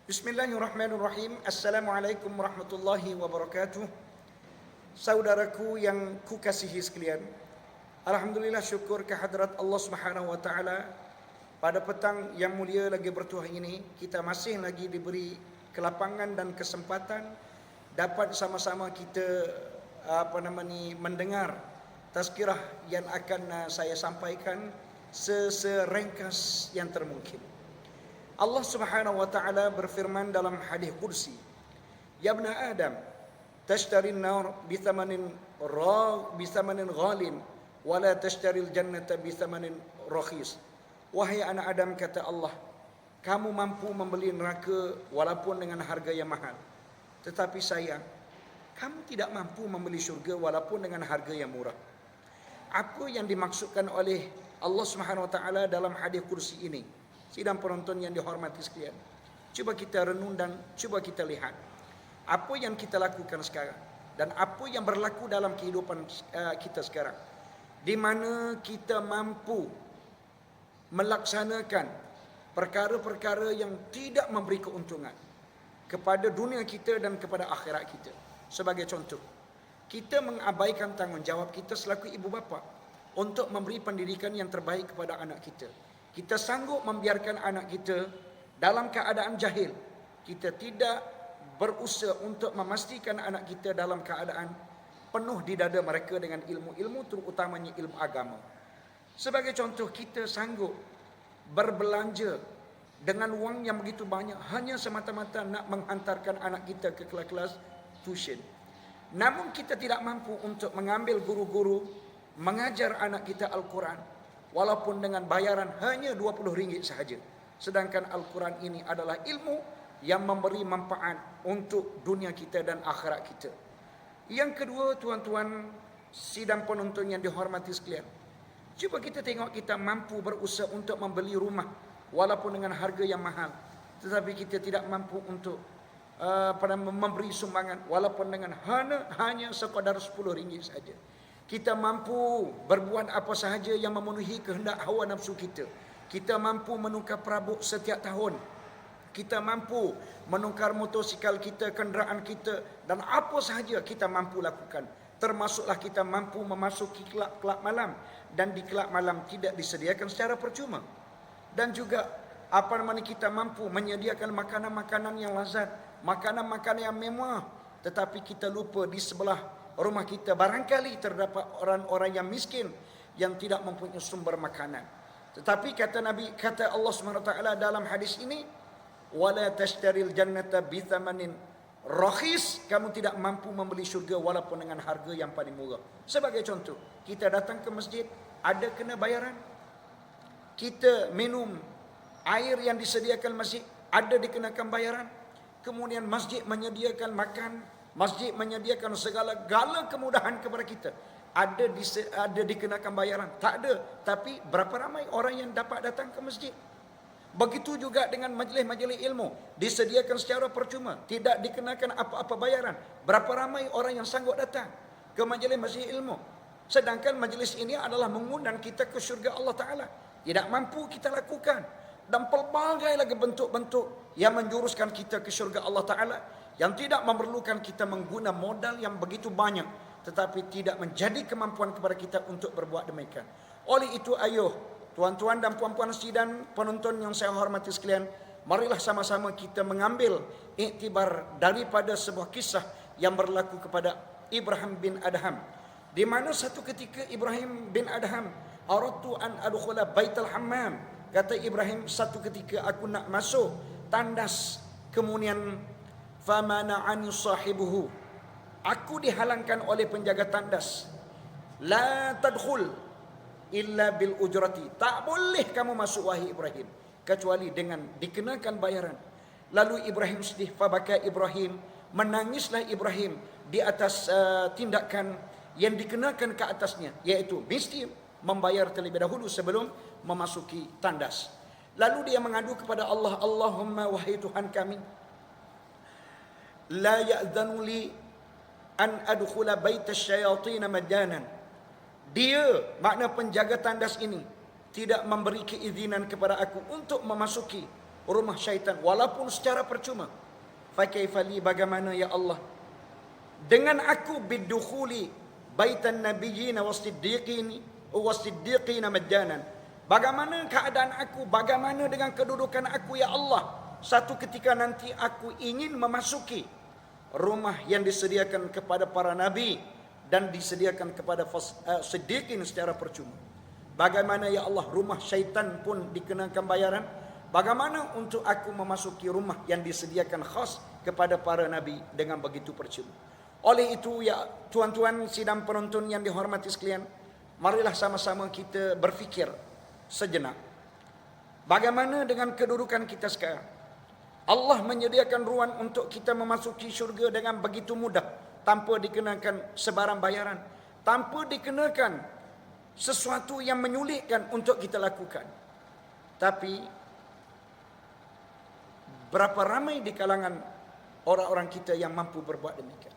Bismillahirrahmanirrahim. Assalamualaikum warahmatullahi wabarakatuh. Saudaraku yang kukasihi sekalian, alhamdulillah, syukur kehadrat Allah Subhanahu wa taala. Pada petang yang mulia lagi bertuah ini, kita masih lagi diberi kelapangan dan kesempatan dapat sama-sama kita mendengar tazkirah yang akan saya sampaikan seringkas yang termungkin. Allah Subhanahu wa taala berfirman dalam hadis qudsi, "Ya ibna Adam, tashtarin nar bithamanin ghalin wa la tashtaril jannata bithamanin rakhis." Wahai anak Adam, kata Allah, kamu mampu membeli neraka walaupun dengan harga yang mahal. Tetapi sayang, kamu tidak mampu membeli syurga walaupun dengan harga yang murah. Apa yang dimaksudkan oleh Allah Subhanahu wa taala dalam hadis qudsi ini? Sidang penonton yang dihormati sekalian, cuba kita renung dan cuba kita lihat apa yang kita lakukan sekarang dan apa yang berlaku dalam kehidupan kita sekarang, di mana kita mampu melaksanakan perkara-perkara yang tidak memberi keuntungan kepada dunia kita dan kepada akhirat kita. Sebagai contoh, kita mengabaikan tanggungjawab kita selaku ibu bapa untuk memberi pendidikan yang terbaik kepada anak kita. Kita sanggup membiarkan anak kita dalam keadaan jahil. Kita tidak berusaha untuk memastikan anak kita dalam keadaan penuh di dada mereka dengan ilmu-ilmu, terutamanya ilmu agama. Sebagai contoh, kita sanggup berbelanja dengan wang yang begitu banyak hanya semata-mata nak menghantarkan anak kita ke kelas-kelas tuition. Namun kita tidak mampu untuk mengambil guru-guru mengajar anak kita Al-Quran walaupun dengan bayaran hanya RM20 sahaja. Sedangkan Al-Quran ini adalah ilmu yang memberi manfaat untuk dunia kita dan akhirat kita. Yang kedua, tuan-tuan sidang penonton yang dihormati sekalian, cuba kita tengok, kita mampu berusaha untuk membeli rumah walaupun dengan harga yang mahal, tetapi kita tidak mampu untuk memberi sumbangan walaupun dengan hanya sekadar RM10 saja. Kita mampu berbuat apa sahaja yang memenuhi kehendak hawa nafsu kita. Kita mampu menukar perabot setiap tahun. Kita mampu menukar motosikal kita, kenderaan kita, dan apa sahaja kita mampu lakukan. Termasuklah kita mampu memasuki kelab-kelab malam, dan di kelab malam tidak disediakan secara percuma. Dan juga kita mampu menyediakan makanan-makanan yang lazat, makanan-makanan yang mewah, tetapi kita lupa di sebelah rumah kita barangkali terdapat orang-orang yang miskin yang tidak mempunyai sumber makanan. Tetapi kata Allah SWT dalam hadis ini, wala tashtaril jannata bithamanin rakhis, kamu tidak mampu membeli syurga walaupun dengan harga yang paling murah. Sebagai contoh, kita datang ke masjid, ada kena bayaran. Kita minum air yang disediakan masjid, ada dikenakan bayaran. Kemudian masjid menyediakan makan, masjid menyediakan segala kemudahan kepada kita, ada dikenakan bayaran? Tak ada. Tapi berapa ramai orang yang dapat datang ke masjid? Begitu juga dengan majlis-majlis ilmu, disediakan secara percuma, tidak dikenakan apa-apa bayaran. Berapa ramai orang yang sanggup datang ke majlis-majlis ilmu? Sedangkan majlis ini adalah mengundang kita ke syurga Allah Ta'ala. Tidak mampu kita lakukan, dan pelbagai lagi bentuk-bentuk yang menjuruskan kita ke syurga Allah Ta'ala, yang tidak memerlukan kita menggunakan modal yang begitu banyak, tetapi tidak menjadi kemampuan kepada kita untuk berbuat demikian. Oleh itu, ayo tuan-tuan dan puan-puan sidang penonton yang saya hormati sekalian, marilah sama-sama kita mengambil iktibar daripada sebuah kisah yang berlaku kepada Ibrahim bin Adham, di mana satu ketika Ibrahim bin Adham, aradtu an adkhula baital hammam, kata Ibrahim, satu ketika aku nak masuk tandas, kemudian famana'ani sahibuhu, aku dihalangkan oleh penjaga tandas. La tadkhul illa bil ujrati, tak boleh kamu masuk wahai Ibrahim kecuali dengan dikenakan bayaran. Lalu Ibrahim sedih, fabaka Ibrahim, menangislah Ibrahim di atas tindakan yang dikenakan ke atasnya, yaitu mesti membayar terlebih dahulu sebelum memasuki tandas. Lalu dia mengadu kepada Allah, Allahumma, wahai Tuhan kami, la ya'dhanu li an adkhula baitasy syayatin majanan. Dia, makna penjaga tandas ini, tidak memberi keizinan kepada aku untuk memasuki rumah syaitan walaupun secara percuma. Fa kaifa li, bagaimana ya Allah dengan aku bidukhuli baitan nabiyyin was-siddiqin majjanan. Bagaimana keadaan aku, bagaimana dengan kedudukan aku ya Allah satu ketika nanti aku ingin memasuki rumah yang disediakan kepada para nabi dan disediakan kepada siddiqin secara percuma. Bagaimana ya Allah rumah syaitan pun dikenakan bayaran. Bagaimana untuk aku memasuki rumah yang disediakan khas kepada para nabi dengan begitu percuma. Oleh itu ya tuan-tuan sidang penonton yang dihormati sekalian, marilah sama-sama kita berfikir sejenak. Bagaimana dengan kedudukan kita sekarang? Allah menyediakan ruang untuk kita memasuki syurga dengan begitu mudah, tanpa dikenakan sebarang bayaran, tanpa dikenakan sesuatu yang menyulitkan untuk kita lakukan. Tapi berapa ramai di kalangan orang-orang kita yang mampu berbuat demikian?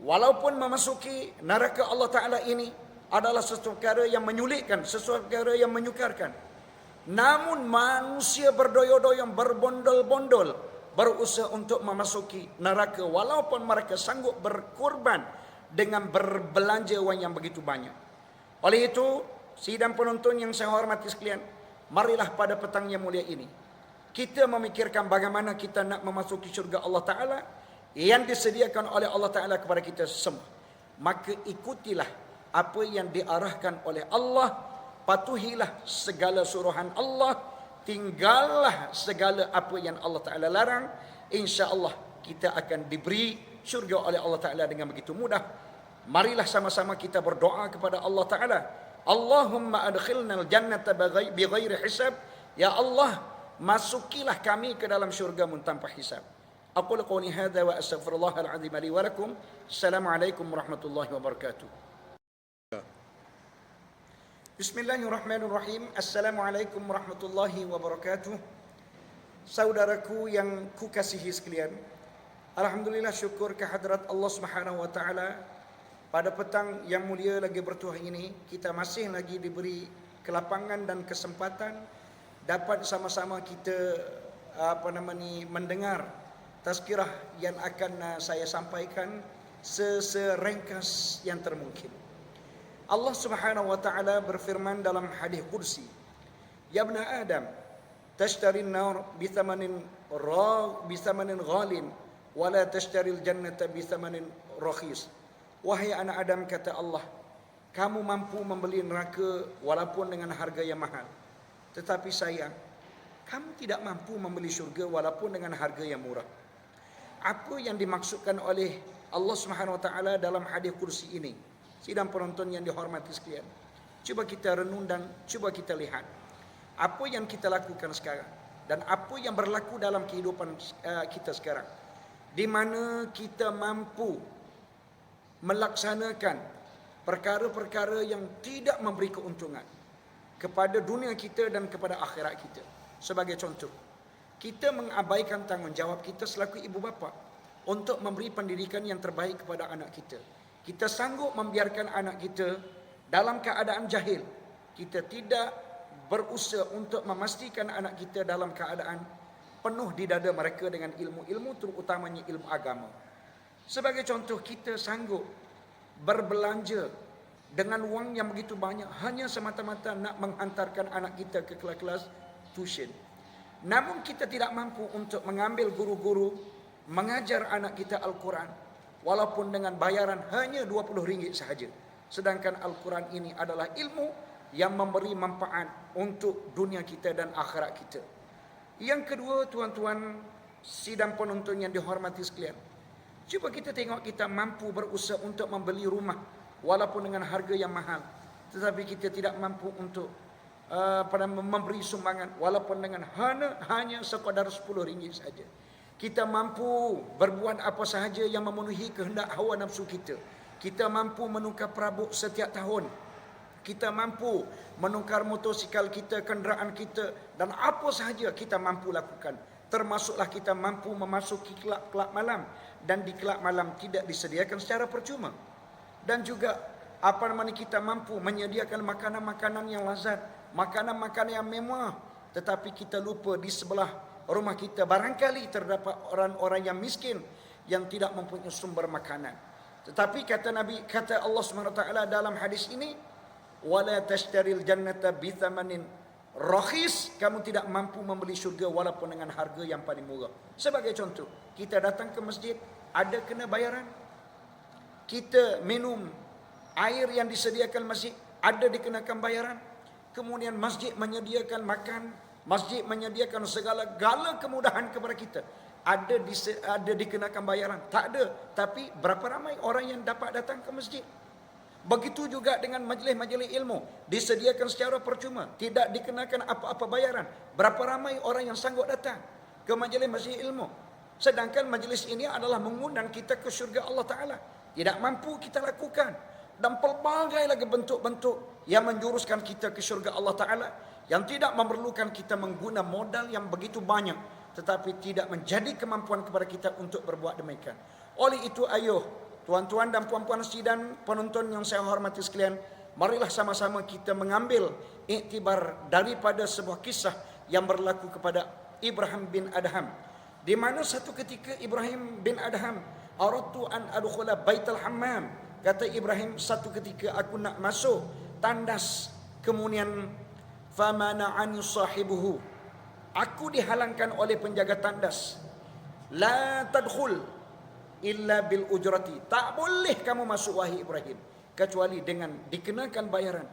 Walaupun memasuki neraka Allah Ta'ala ini adalah sesuatu perkara yang menyulitkan, sesuatu perkara yang menyukarkan, namun manusia berdoyo-doyong, berbondol-bondol berusaha untuk memasuki neraka walaupun mereka sanggup berkorban dengan berbelanja wang yang begitu banyak. Oleh itu, sidang penonton yang saya hormati sekalian, marilah pada petang yang mulia ini kita memikirkan bagaimana kita nak memasuki syurga Allah Ta'ala yang disediakan oleh Allah Ta'ala kepada kita semua. Maka ikutilah apa yang diarahkan oleh Allah, patuhilah segala suruhan Allah, tinggallah segala apa yang Allah Ta'ala larang. InsyaAllah kita akan diberi syurga oleh Allah Ta'ala dengan begitu mudah. Marilah sama-sama kita berdoa kepada Allah Ta'ala. Allahumma adkhilnal jannata bighairi hisab. Ya Allah, masukilah kami ke dalam syurga-Mu tanpa hisab. Aqulu qawli hadza wa astaghfirullahal azim li wa lakum. Assalamualaikum warahmatullahi wabarakatuh. Bismillahirrahmanirrahim. Assalamualaikum warahmatullahi wabarakatuh. Saudaraku yang kukasihi sekalian, alhamdulillah syukur kehadrat Allah Subhanahu wa taala, pada petang yang mulia lagi bertuah ini kita masih lagi diberi kelapangan dan kesempatan dapat sama-sama kita mendengar tazkirah yang akan saya sampaikan seringkas yang termungkin. Allah Subhanahu wa taala berfirman dalam hadis qudsi, "Ya ibna Adam, tashtari an-nar bi thamanin ghalin wa la tashtari al-jannata bi thamanin rakhis." Wahai anak Adam, kata Allah, kamu mampu membeli neraka walaupun dengan harga yang mahal. Tetapi sayang, kamu tidak mampu membeli syurga walaupun dengan harga yang murah. Apa yang dimaksudkan oleh Allah Subhanahu wa taala dalam hadis kursi ini? Sidang penonton yang dihormati sekalian, cuba kita renung dan cuba kita lihat apa yang kita lakukan sekarang dan apa yang berlaku dalam kehidupan kita sekarang, di mana kita mampu melaksanakan perkara-perkara yang tidak memberi keuntungan kepada dunia kita dan kepada akhirat kita. Sebagai contoh, kita mengabaikan tanggungjawab kita selaku ibu bapa untuk memberi pendidikan yang terbaik kepada anak kita. Kita sanggup membiarkan anak kita dalam keadaan jahil. Kita tidak berusaha untuk memastikan anak kita dalam keadaan penuh di dada mereka dengan ilmu-ilmu, terutamanya ilmu agama. Sebagai contoh, kita sanggup berbelanja dengan wang yang begitu banyak hanya semata-mata nak menghantarkan anak kita ke kelas-kelas tuition. Namun kita tidak mampu untuk mengambil guru-guru mengajar anak kita Al-Quran walaupun dengan bayaran hanya RM20 sahaja. Sedangkan Al-Quran ini adalah ilmu yang memberi manfaat untuk dunia kita dan akhirat kita. Yang kedua, tuan-tuan sidang penonton yang dihormati sekalian, cuba kita tengok kita mampu berusaha untuk membeli rumah walaupun dengan harga yang mahal, tetapi kita tidak mampu untuk memberi sumbangan walaupun dengan hanya sekadar RM10 saja. Kita mampu berbuat apa sahaja yang memenuhi kehendak hawa nafsu kita. Kita mampu menukar perabot setiap tahun. Kita mampu menukar motosikal kita, kenderaan kita, dan apa sahaja kita mampu lakukan. Termasuklah kita mampu memasuki kelab-kelab malam, dan di kelab malam tidak disediakan secara percuma. Dan juga kita mampu menyediakan makanan-makanan yang lazat, makanan-makanan yang mewah, tetapi kita lupa di sebelah rumah kita barangkali terdapat orang-orang yang miskin yang tidak mempunyai sumber makanan. Tetapi kata Allah SWT dalam hadis ini, wala tashtaril jannata bithamanin rakhis, kamu tidak mampu membeli syurga walaupun dengan harga yang paling murah. Sebagai contoh, kita datang ke masjid, ada kena bayaran. Kita minum air yang disediakan masjid, ada dikenakan bayaran. Kemudian masjid menyediakan makan, masjid menyediakan segala-gala kemudahan kepada kita, ada dikenakan bayaran? Tak ada. Tapi berapa ramai orang yang dapat datang ke masjid? Begitu juga dengan majlis-majlis ilmu, disediakan secara percuma, tidak dikenakan apa-apa bayaran. Berapa ramai orang yang sanggup datang ke majlis-majlis ilmu? Sedangkan majlis ini adalah mengundang kita ke syurga Allah Ta'ala. Tidak mampu kita lakukan. Dan pelbagai lagi bentuk-bentuk yang menjuruskan kita ke syurga Allah Ta'ala, yang tidak memerlukan kita menggunakan modal yang begitu banyak, tetapi tidak menjadi kemampuan kepada kita untuk berbuat demikian. Oleh itu, ayo tuan-tuan dan puan-puan sidang penonton yang saya hormati sekalian, marilah sama-sama kita mengambil iktibar daripada sebuah kisah yang berlaku kepada Ibrahim bin Adham, di mana satu ketika Ibrahim bin Adham, aradtu an adkhula baital hammam, kata Ibrahim, satu ketika aku nak masuk tandas, kemudian famana'ani sahibuhu, aku dihalangkan oleh penjaga tandas. La tadkhul illa bil ujrati, tak boleh kamu masuk wahai Ibrahim kecuali dengan dikenakan bayaran.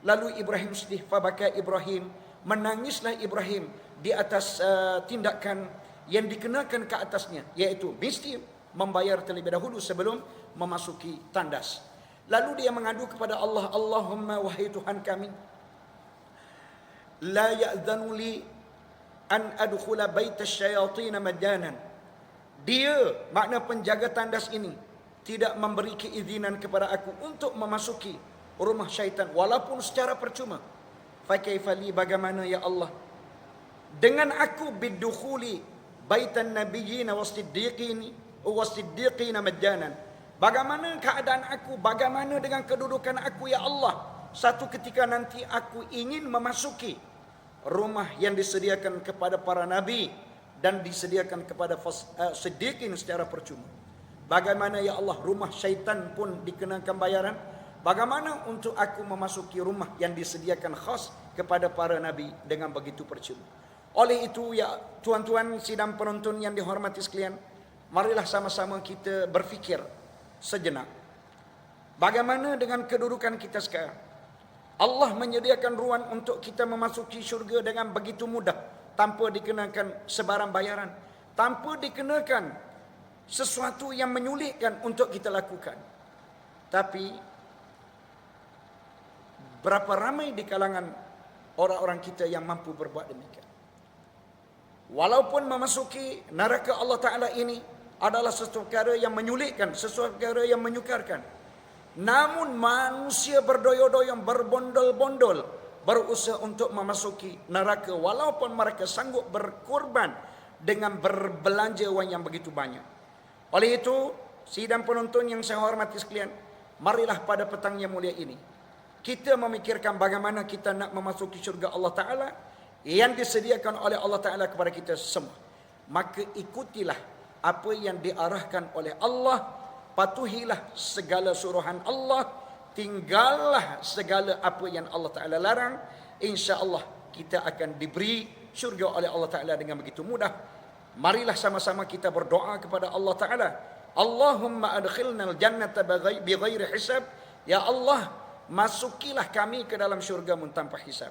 Lalu Ibrahim sedih, fabaka Ibrahim, menangislah Ibrahim di atas tindakan yang dikenakan ke atasnya, yaitu mesti membayar terlebih dahulu sebelum memasuki tandas. Lalu dia mengadu kepada Allah, Allahumma, wahai Tuhan kami, la ya'dhanu li an adkhula baitasy syayatin majanan. Dia, makna penjaga tandas ini, tidak memberi keizinan kepada aku untuk memasuki rumah syaitan walaupun secara percuma. Fa kaifa li, bagaimana ya Allah dengan aku bidukhuli baitan nabiyyin was-siddiqin majanan. Bagaimana keadaan aku, bagaimana dengan kedudukan aku ya Allah, satu ketika nanti aku ingin memasuki rumah yang disediakan kepada para nabi dan disediakan kepada siddiqin secara percuma. Bagaimana ya Allah, rumah syaitan pun dikenakan bayaran, bagaimana untuk aku memasuki rumah yang disediakan khas kepada para nabi dengan begitu percuma. Oleh itu ya tuan-tuan sidang penonton yang dihormati sekalian, marilah sama-sama kita berfikir sejenak. Bagaimana dengan kedudukan kita sekarang? Allah menyediakan ruang untuk kita memasuki syurga dengan begitu mudah, tanpa dikenakan sebarang bayaran, tanpa dikenakan sesuatu yang menyulitkan untuk kita lakukan. Tapi berapa ramai di kalangan orang-orang kita yang mampu berbuat demikian? Walaupun memasuki neraka Allah Ta'ala ini adalah sesuatu perkara yang menyulitkan, sesuatu perkara yang menyukarkan, namun manusia berdoyo-doyong, berbondol-bondol, berusaha untuk memasuki neraka walaupun mereka sanggup berkorban dengan berbelanja wang yang begitu banyak. Oleh itu, sidang penonton yang saya hormati sekalian, marilah pada petang yang mulia ini kita memikirkan bagaimana kita nak memasuki syurga Allah Ta'ala yang disediakan oleh Allah Ta'ala kepada kita semua. Maka ikutilah apa yang diarahkan oleh Allah, patuhilah segala suruhan Allah, tinggallah segala apa yang Allah Ta'ala larang. InsyaAllah kita akan diberi syurga oleh Allah Ta'ala dengan begitu mudah. Marilah sama-sama kita berdoa kepada Allah Ta'ala, Allahumma adkhilnal jannata bighairi hisab. Ya Allah, masukilah kami ke dalam syurga-Mu tanpa hisab.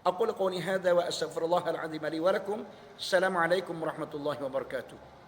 Aqulu qawli hadza wa astaghfirullahal azim li wa lakum. Assalamualaikum warahmatullahi wabarakatuh.